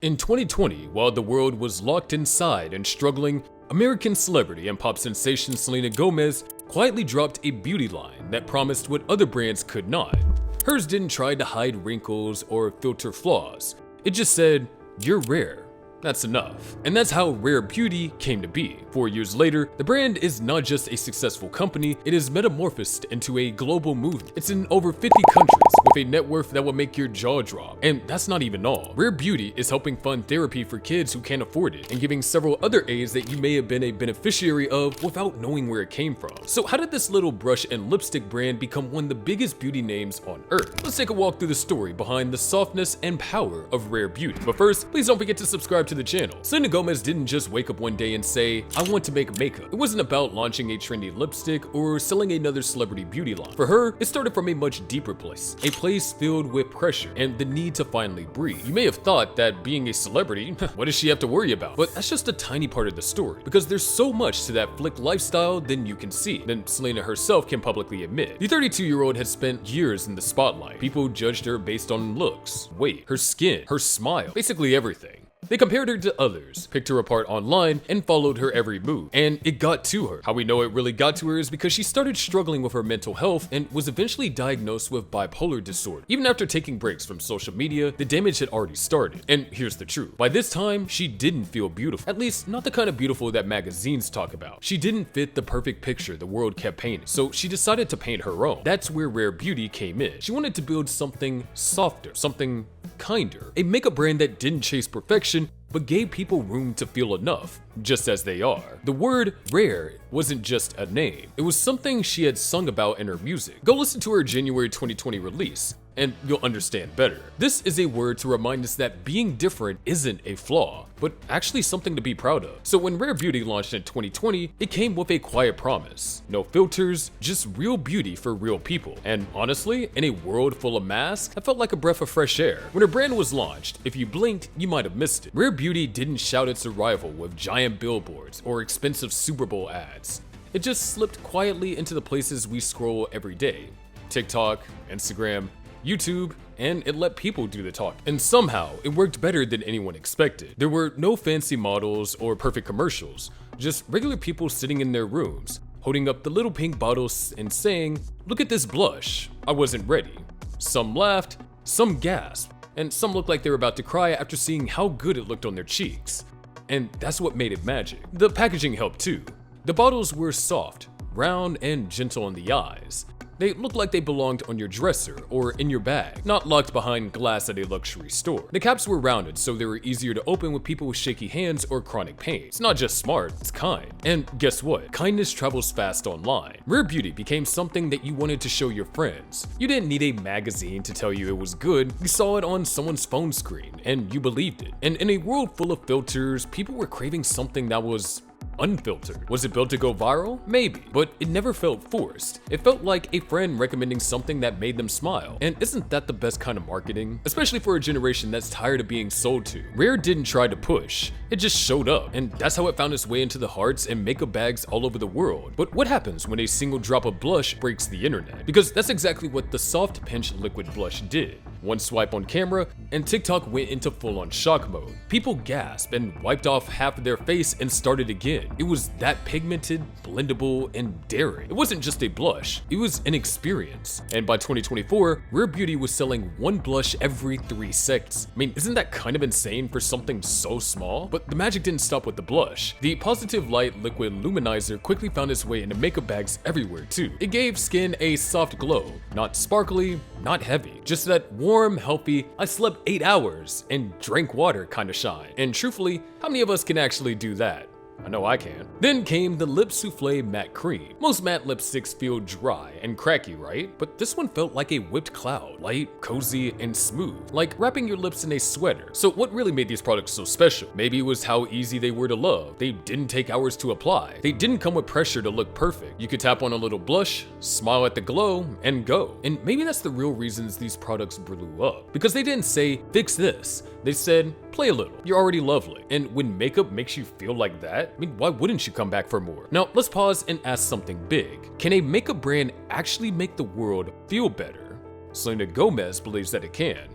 In 2020, while the world was locked inside and struggling, American celebrity and pop sensation Selena Gomez quietly dropped a beauty line that promised what other brands could not. Hers didn't try to hide wrinkles or filter flaws. It just said, "You're rare. That's enough." And that's how Rare Beauty came to be. 4 years later, the brand is not just a successful company, it is metamorphosed into a global movement. It's in over 50 countries with a net worth that will make your jaw drop. And that's not even all. Rare Beauty is helping fund therapy for kids who can't afford it and giving several other aids that you may have been a beneficiary of without knowing where it came from. So how did this little brush and lipstick brand become one of the biggest beauty names on earth? Let's take a walk through the story behind the softness and power of Rare Beauty. But first, please don't forget to subscribe to the channel. Selena Gomez didn't just wake up one day and say, "I want to make makeup." It wasn't about launching a trendy lipstick or selling another celebrity beauty line. For her, it started from a much deeper place, a place filled with pressure and the need to finally breathe. You may have thought that being a celebrity, what does she have to worry about? But that's just a tiny part of the story, because there's so much to that flick lifestyle than you can see, than Selena herself can publicly admit. The 32-year-old had spent years in the spotlight. People judged her based on looks, weight, her skin, her smile, basically everything. They compared her to others, picked her apart online, and followed her every move. And it got to her. How we know it really got to her is because she started struggling with her mental health and was eventually diagnosed with bipolar disorder. Even after taking breaks from social media, the damage had already started. And here's the truth. By this time, she didn't feel beautiful. At least, not the kind of beautiful that magazines talk about. She didn't fit the perfect picture the world kept painting. So she decided to paint her own. That's where Rare Beauty came in. She wanted to build something softer, something kinder. A makeup brand that didn't chase perfection, but gave people room to feel enough, just as they are. The word rare wasn't just a name, it was something she had sung about in her music. Go listen to her January 2020 release, and you'll understand better. This is a word to remind us that being different isn't a flaw, but actually something to be proud of. So when Rare Beauty launched in 2020, it came with a quiet promise. No filters, just real beauty for real people. And honestly, in a world full of masks, that felt like a breath of fresh air. When her brand was launched, if you blinked, you might have missed it. Rare Beauty didn't shout its arrival with giant billboards or expensive Super Bowl ads. It just slipped quietly into the places we scroll every day. TikTok, Instagram, YouTube, and it let people do the talk. And somehow, it worked better than anyone expected. There were no fancy models or perfect commercials, just regular people sitting in their rooms, holding up the little pink bottles and saying, "Look at this blush, I wasn't ready." Some laughed, some gasped, and some looked like they were about to cry after seeing how good it looked on their cheeks. And that's what made it magic. The packaging helped too. The bottles were soft, round, and gentle on the eyes. They looked like they belonged on your dresser or in your bag, not locked behind glass at a luxury store. The caps were rounded so they were easier to open with people with shaky hands or chronic pain. It's not just smart, it's kind. And guess what? Kindness travels fast online. Rare Beauty became something that you wanted to show your friends. You didn't need a magazine to tell you it was good. You saw it on someone's phone screen and you believed it. And in a world full of filters, people were craving something that was unfiltered. Was it built to go viral? Maybe, but it never felt forced. It felt like a friend recommending something that made them smile. And isn't that the best kind of marketing? Especially for a generation that's tired of being sold to. Rare didn't try to push, it just showed up. And that's how it found its way into the hearts and makeup bags all over the world. But what happens when a single drop of blush breaks the internet? Because that's exactly what the Soft Pinch Liquid Blush did. One swipe on camera, and TikTok went into full-on shock mode. People gasped and wiped off half of their face and started again. It was that pigmented, blendable, and daring. It wasn't just a blush, it was an experience. And by 2024, Rare Beauty was selling one blush every 3 seconds. I mean, isn't that kind of insane for something so small? But the magic didn't stop with the blush. The Positive Light Liquid Luminizer quickly found its way into makeup bags everywhere too. It gave skin a soft glow, not sparkly, not heavy, just that warm, healthy, I slept 8 hours and drank water kind of shine. And truthfully, how many of us can actually do that? I know I can. Then came the Lip Soufflé Matte Cream. Most matte lipsticks feel dry and cracky, right? But this one felt like a whipped cloud, light, cozy, and smooth, like wrapping your lips in a sweater. So what really made these products so special? Maybe it was how easy they were to love. They didn't take hours to apply. They didn't come with pressure to look perfect. You could tap on a little blush, smile at the glow, and go. And maybe that's the real reasons these products blew up. Because they didn't say, "Fix this." They said, "Play a little, you're already lovely." And when makeup makes you feel like that, I mean, why wouldn't you come back for more? Now, let's pause and ask something big. Can a makeup brand actually make the world feel better? Selena Gomez believes that it can.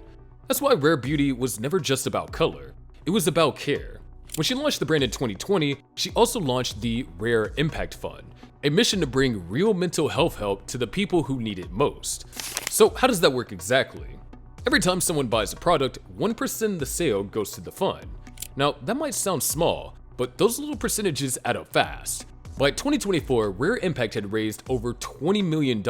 That's why Rare Beauty was never just about color. it was about care. When she launched the brand in 2020, she also launched the Rare Impact Fund, a mission to bring real mental health help to the people who need it most. So how does that work exactly? Every time someone buys a product, 1% of the sale goes to the fund. Now, that might sound small, but those little percentages add up fast. By 2024, Rare Impact had raised over $20 million.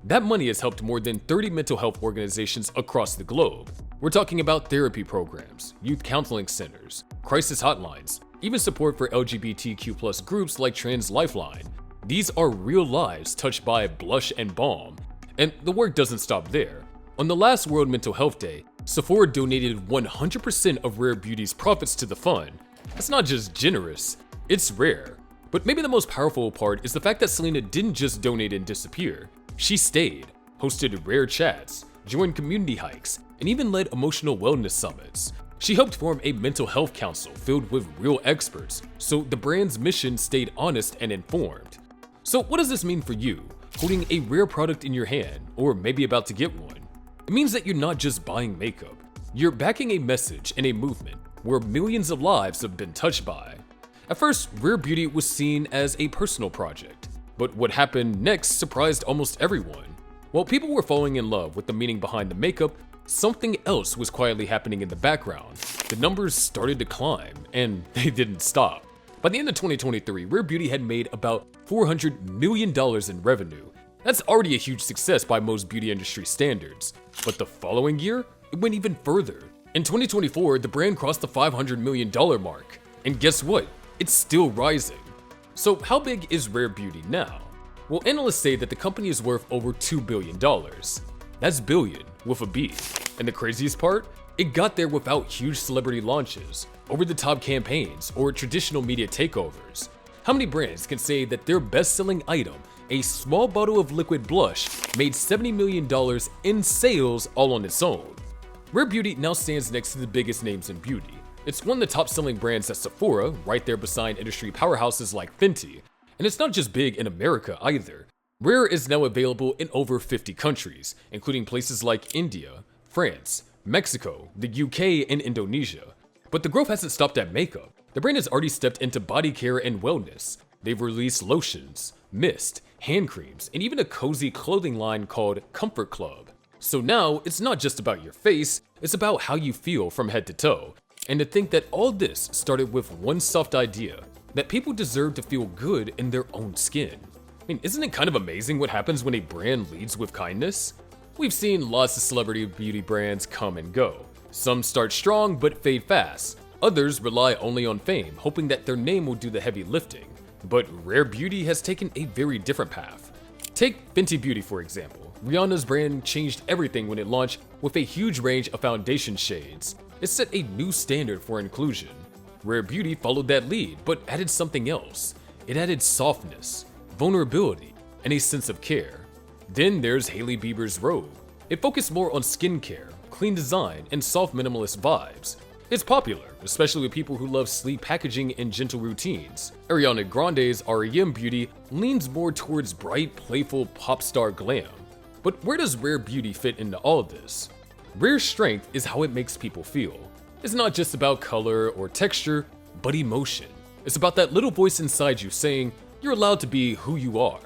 That money has helped more than 30 mental health organizations across the globe. We're talking about therapy programs, youth counseling centers, crisis hotlines, even support for LGBTQ+ groups like Trans Lifeline. These are real lives touched by blush and balm. And the work doesn't stop there. On the last World Mental Health Day, Sephora donated 100% of Rare Beauty's profits to the fund. That's not just generous, it's rare. But maybe the most powerful part is the fact that Selena didn't just donate and disappear. She stayed, hosted rare chats, joined community hikes, and even led emotional wellness summits. She helped form a mental health council filled with real experts, so the brand's mission stayed honest and informed. So what does this mean for you, holding a rare product in your hand, or maybe about to get one? It means that you're not just buying makeup, you're backing a message and a movement where millions of lives have been touched by. At first, Rare Beauty was seen as a personal project, but what happened next surprised almost everyone. While people were falling in love with the meaning behind the makeup, something else was quietly happening in the background. The numbers started to climb, and they didn't stop. By the end of 2023, Rare Beauty had made about $400 million in revenue. That's already a huge success by most beauty industry standards. But the following year, it went even further. In 2024, the brand crossed the $500 million mark. And guess what? It's still rising. So how big is Rare Beauty now? Well, analysts say that the company is worth over $2 billion. That's billion with a B. And the craziest part? It got there without huge celebrity launches, over-the-top campaigns, or traditional media takeovers. How many brands can say that their best-selling item, a small bottle of liquid blush, made $70 million in sales all on its own? Rare Beauty now stands next to the biggest names in beauty. It's one of the top-selling brands at Sephora, right there beside industry powerhouses like Fenty. And it's not just big in America either. Rare is now available in over 50 countries, including places like India, France, Mexico, the UK, and Indonesia. But the growth hasn't stopped at makeup. The brand has already stepped into body care and wellness. They've released lotions, mist, hand creams, and even a cozy clothing line called Comfort Club. So now, it's not just about your face, it's about how you feel from head to toe. And to think that all this started with one soft idea, that people deserve to feel good in their own skin. I mean, isn't it kind of amazing what happens when a brand leads with kindness? We've seen lots of celebrity beauty brands come and go. Some start strong but fade fast. Others rely only on fame, hoping that their name will do the heavy lifting. But Rare Beauty has taken a very different path. Take Fenty Beauty for example. Rihanna's brand changed everything when it launched with a huge range of foundation shades. It set a new standard for inclusion. Rare Beauty followed that lead, but added something else. It added softness, vulnerability, and a sense of care. Then there's Hailey Bieber's Robe. It focused more on skincare, clean design, and soft minimalist vibes. It's popular, especially with people who love sleek packaging and gentle routines. Ariana Grande's R.E.M. Beauty leans more towards bright, playful pop star glam. But where does Rare Beauty fit into all of this? Rare's strength is how it makes people feel. It's not just about color or texture, but emotion. It's about that little voice inside you saying, you're allowed to be who you are.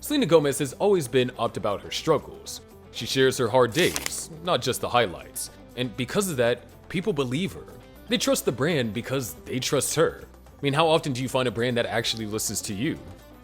Selena Gomez has always been opt about her struggles. She shares her hard days, not just the highlights. And because of that, people believe her. They trust the brand because they trust her. I mean, how often do you find a brand that actually listens to you?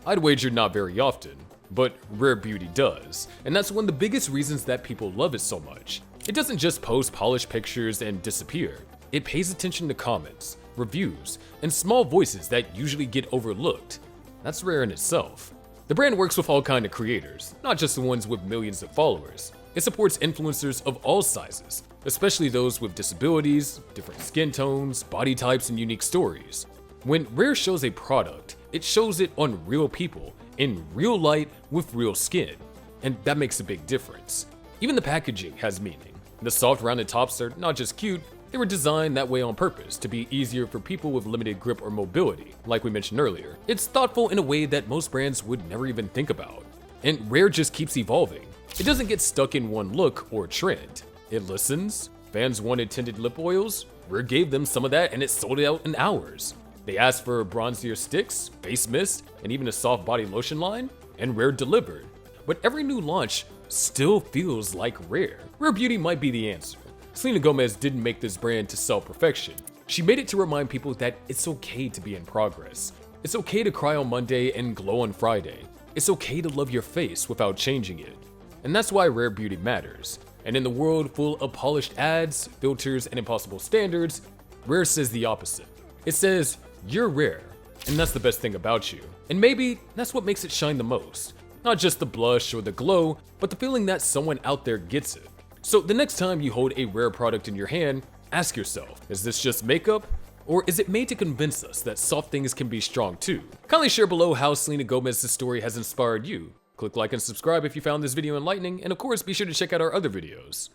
I'd wager not very often, but Rare Beauty does. And that's one of the biggest reasons that people love it so much. It doesn't just post polished pictures and disappear. It pays attention to comments, reviews, and small voices that usually get overlooked. That's rare in itself. The brand works with all kinds of creators, not just the ones with millions of followers. It supports influencers of all sizes, especially those with disabilities, different skin tones, body types, and unique stories. When Rare shows a product, it shows it on real people, in real light, with real skin. And that makes a big difference. Even the packaging has meaning. The soft rounded tops are not just cute, they were designed that way on purpose to be easier for people with limited grip or mobility, like we mentioned earlier. It's thoughtful in a way that most brands would never even think about. And Rare just keeps evolving. It doesn't get stuck in one look or trend. It listens. Fans wanted tinted lip oils? Rare gave them some of that and it sold out in hours. They asked for bronzier sticks, face mist, and even a soft body lotion line, and Rare delivered. But every new launch still feels like Rare. Rare Beauty might be the answer. Selena Gomez didn't make this brand to sell perfection. She made it to remind people that it's okay to be in progress. It's okay to cry on Monday and glow on Friday. It's okay to love your face without changing it. And that's why Rare Beauty matters. And in the world full of polished ads, filters, and impossible standards, Rare says the opposite. It says, you're rare, and that's the best thing about you. And maybe that's what makes it shine the most. Not just the blush or the glow, but the feeling that someone out there gets it. So the next time you hold a Rare product in your hand, ask yourself, is this just makeup? Or is it made to convince us that soft things can be strong too? Kindly share below how Selena Gomez's story has inspired you. Click like and subscribe if you found this video enlightening, and of course be sure to check out our other videos.